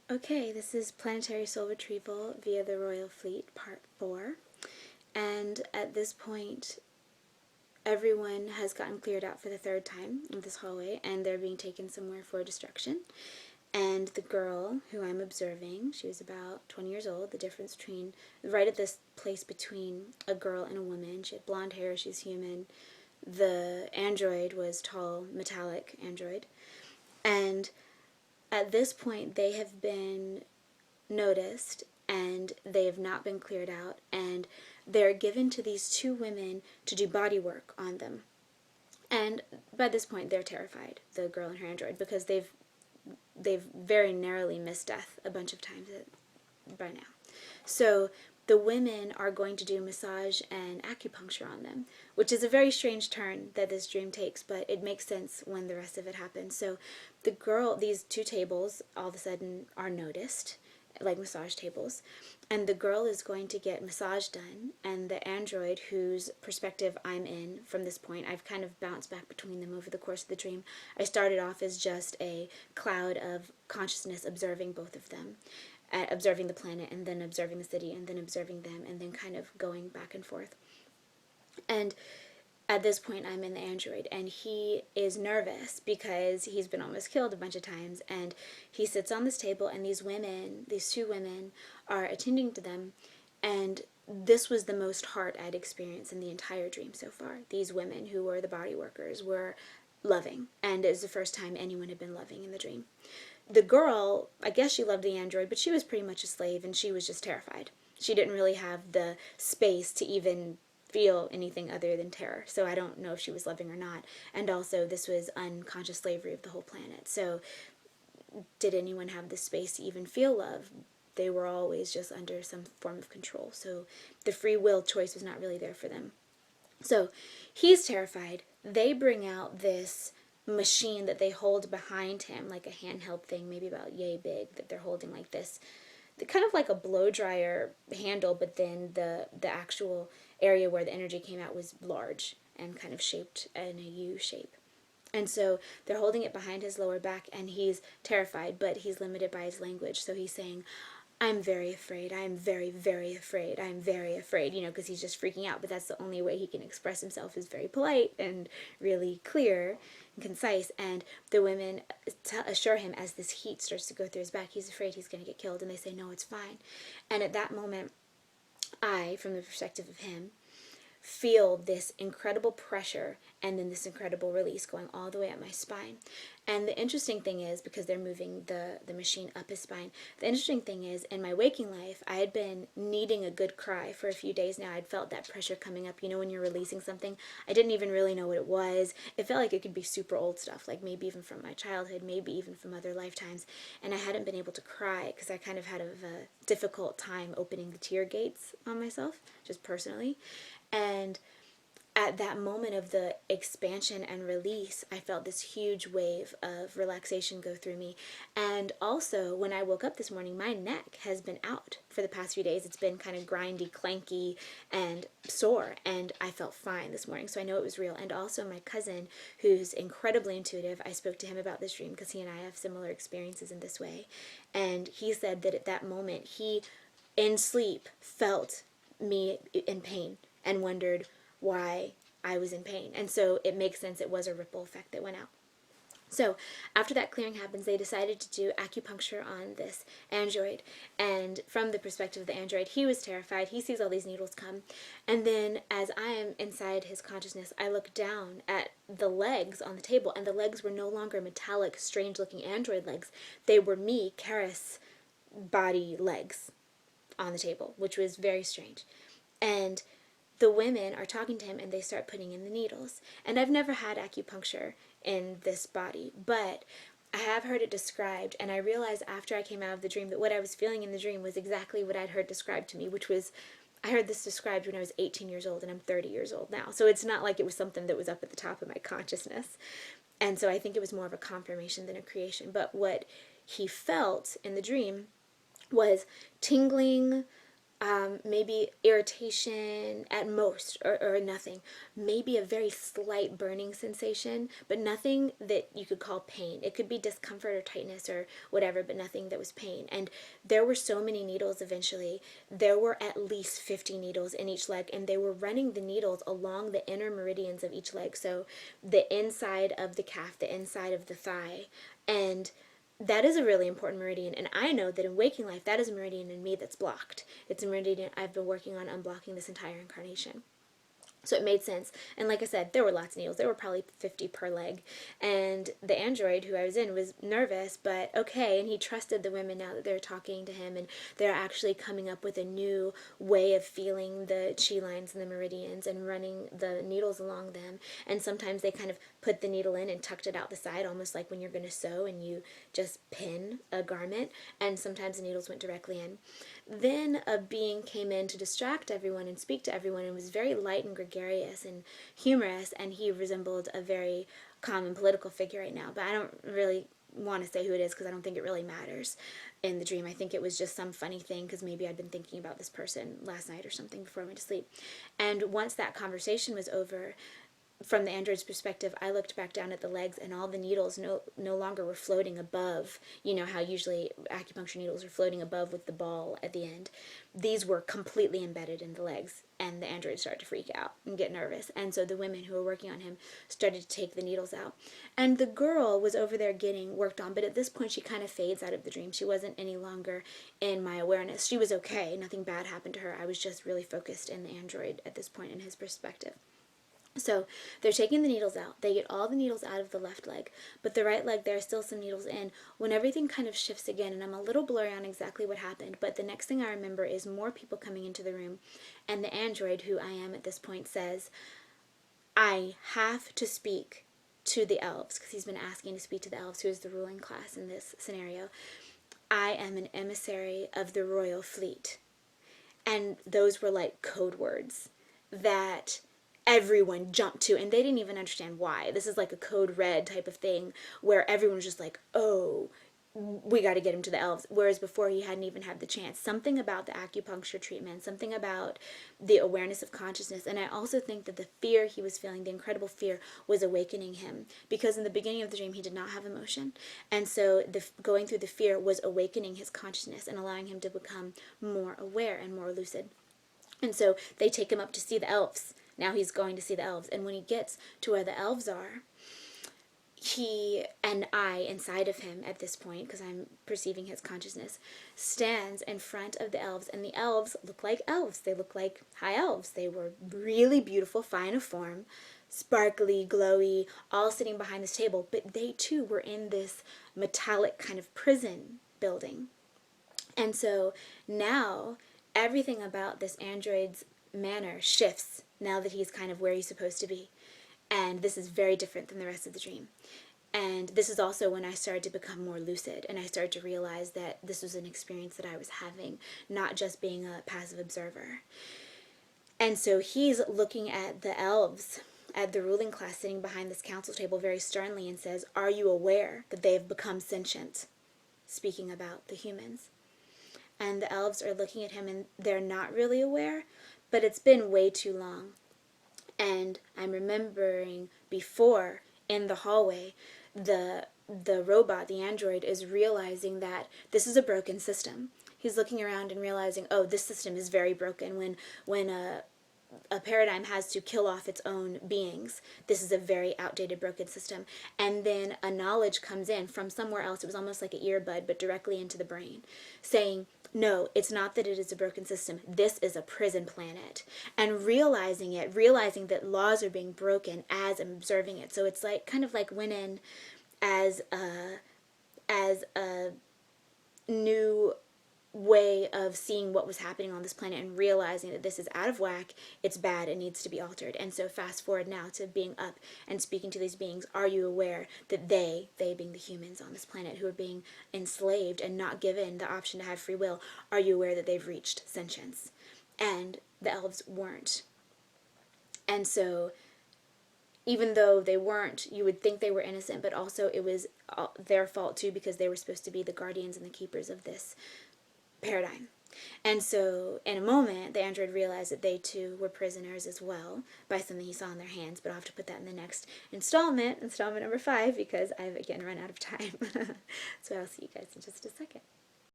Okay, this is Planetary Soul Retrieval via the Royal Fleet, Part 4. And at this point, everyone has gotten cleared out for the third time in this hallway, and they're being taken somewhere for destruction. And the girl who I'm observing, she was about 20 years old, the difference between, right at this place between a girl and a woman. She had blonde hair, she's human. The android was tall, metallic android. And at this point, they have been noticed and they have not been cleared out, and they're given to these two women to do body work on them. And by this point they're terrified, the girl and her android, because they've very narrowly missed death a bunch of times by now. So the women are going to do massage and acupuncture on them, which is a very strange turn that this dream takes, but it makes sense when the rest of it happens. So the girl, these two tables all of a sudden are noticed, like massage tables, and the girl is going to get massage done, and the android whose perspective I'm in from this point, I've kind of bounced back between them over the course of the dream. I started off as just a cloud of consciousness observing both of them, observing the planet, and then observing the city, and then observing them, and then kind of going back and forth. And at this point, I'm in the android, and he is nervous because he's been almost killed a bunch of times, and he sits on this table, and these two women, are attending to them, and this was the most heart I'd experienced in the entire dream so far. These women, who were the body workers, were loving, and it was the first time anyone had been loving in the dream. The girl, I guess she loved the android, but she was pretty much a slave, and she was just terrified. She didn't really have the space to even feel anything other than terror. So I don't know if she was loving or not. And also, this was unconscious slavery of the whole planet. So did anyone have the space to even feel love? They were always just under some form of control. So the free will choice was not really there for them. So he's terrified. They bring out this machine that they hold behind him, like a handheld thing, maybe about yay big, that they're holding like this. Kind of like a blow dryer handle, but then the actual area where the energy came out was large and kind of shaped in a U shape. And so they're holding it behind his lower back, and he's terrified, but he's limited by his language. So he's saying, I'm very afraid. I'm very, very afraid. I'm very afraid, because he's just freaking out. But that's the only way he can express himself, is very polite and really clear and concise. And the women assure him, as this heat starts to go through his back, he's afraid he's going to get killed. And they say, no, it's fine. And at that moment, I, from the perspective of him, feel this incredible pressure and then this incredible release going all the way up my spine. And the interesting thing is, because they're moving the machine up his spine, the interesting thing is, in my waking life, I had been needing a good cry for a few days now. I'd felt that pressure coming up. When you're releasing something, I didn't even really know what it was. It felt like it could be super old stuff, like maybe even from my childhood, maybe even from other lifetimes. And I hadn't been able to cry because I kind of had a difficult time opening the tear gates on myself, just personally. And at that moment of the expansion and release, I felt this huge wave of relaxation go through me. And also, when I woke up this morning, my neck has been out for the past few days. It's been kind of grindy, clanky, and sore, and I felt fine this morning, so I know it was real. And also, my cousin, who's incredibly intuitive, I spoke to him about this dream because he and I have similar experiences in this way, and he said that at that moment, he, in sleep, felt me in pain and wondered why I was in pain. And so it makes sense, it was a ripple effect that went out. So after that clearing happens, they decided to do acupuncture on this android. And from the perspective of the android, he was terrified. He sees all these needles come. And then as I am inside his consciousness, I look down at the legs on the table, and the legs were no longer metallic, strange-looking android legs. They were me, Karis, body legs on the table, which was very strange. And the women are talking to him, and they start putting in the needles. And I've never had acupuncture in this body, but I have heard it described, and I realized after I came out of the dream that what I was feeling in the dream was exactly what I'd heard described to me, which was, I heard this described when I was 18 years old, and I'm 30 years old now. So it's not like it was something that was up at the top of my consciousness. And so I think it was more of a confirmation than a creation. But what he felt in the dream was tingling, maybe irritation at most, or nothing. Maybe a very slight burning sensation, but nothing that you could call pain. It could be discomfort or tightness or whatever, but nothing that was pain. And there were so many needles eventually. There were at least 50 needles in each leg, and they were running the needles along the inner meridians of each leg. So the inside of the calf, the inside of the thigh, and that is a really important meridian, and I know that in waking life, that is a meridian in me that's blocked. It's a meridian I've been working on unblocking this entire incarnation. So it made sense. And like I said, there were lots of needles. There were probably 50 per leg. And the android who I was in was nervous, but okay. And he trusted the women now that they're talking to him, and they're actually coming up with a new way of feeling the chi lines and the meridians and running the needles along them. And sometimes they kind of put the needle in and tucked it out the side, almost like when you're going to sew and you just pin a garment. And sometimes the needles went directly in. Then a being came in to distract everyone and speak to everyone, and was very light and gregarious and humorous, and he resembled a very common political figure right now. But I don't really want to say who it is because I don't think it really matters in the dream. I think it was just some funny thing because maybe I'd been thinking about this person last night or something before I went to sleep. And once that conversation was over, from the android's perspective, I looked back down at the legs, and all the needles no longer were floating above. You know how usually acupuncture needles are floating above with the ball at the end. These were completely embedded in the legs, and the android started to freak out and get nervous. And so the women who were working on him started to take the needles out. And the girl was over there getting worked on, but at this point she kind of fades out of the dream. She wasn't any longer in my awareness. She was okay. Nothing bad happened to her. I was just really focused in the android at this point in his perspective. So they're taking the needles out. They get all the needles out of the left leg, but the right leg, there are still some needles in, when everything kind of shifts again, and I'm a little blurry on exactly what happened, but the next thing I remember is more people coming into the room, and the android, who I am at this point, says, I have to speak to the elves, because he's been asking to speak to the elves, who is the ruling class in this scenario. I am an emissary of the royal fleet. And those were like code words that everyone jumped to, and they didn't even understand why. This is like a code red type of thing where everyone was just like, oh, we got to get him to the elves, whereas before he hadn't even had the chance. Something about the acupuncture treatment, something about the awareness of consciousness, and I also think that the fear he was feeling, the incredible fear, was awakening him, because in the beginning of the dream he did not have emotion, and so going through the fear was awakening his consciousness and allowing him to become more aware and more lucid. And so they take him up to see the elves. Now he's going to see the elves. And when he gets to where the elves are, he and I, inside of him at this point, because I'm perceiving his consciousness, stands in front of the elves. And the elves look like elves. They look like high elves. They were really beautiful, fine of form, sparkly, glowy, all sitting behind this table. But they too were in this metallic kind of prison building. And so now everything about this android's manner shifts now that he's kind of where he's supposed to be. And this is very different than the rest of the dream. And this is also when I started to become more lucid, and I started to realize that this was an experience that I was having, not just being a passive observer. And so he's looking at the elves, at the ruling class sitting behind this council table very sternly, and says, are you aware that they have become sentient? Speaking about the humans. And the elves are looking at him, and they're not really aware, but it's been way too long. And I'm remembering before, in the hallway, the robot, the android, is realizing that this is a broken system. He's looking around and realizing, oh, this system is very broken. When a paradigm has to kill off its own beings, this is a very outdated, broken system. And then a knowledge comes in from somewhere else. It was almost like an earbud, but directly into the brain, saying, no, it's not that it is a broken system. This is a prison planet. And realizing that laws are being broken as I'm observing it. So it's like kind of like went in as a new way of seeing what was happening on this planet and realizing that this is out of whack, it's bad, it needs to be altered. And so fast forward now to being up and speaking to these beings. Are you aware that they being the humans on this planet who are being enslaved and not given the option to have free will, are you aware that they've reached sentience? And the elves weren't. And so even though they weren't, you would think they were innocent, but also it was their fault too, because they were supposed to be the guardians and the keepers of this paradigm. And so, in a moment, the android realized that they too were prisoners as well by something he saw in their hands, but I'll have to put that in the next installment number 5, because I've again run out of time. So I'll see you guys in just a second.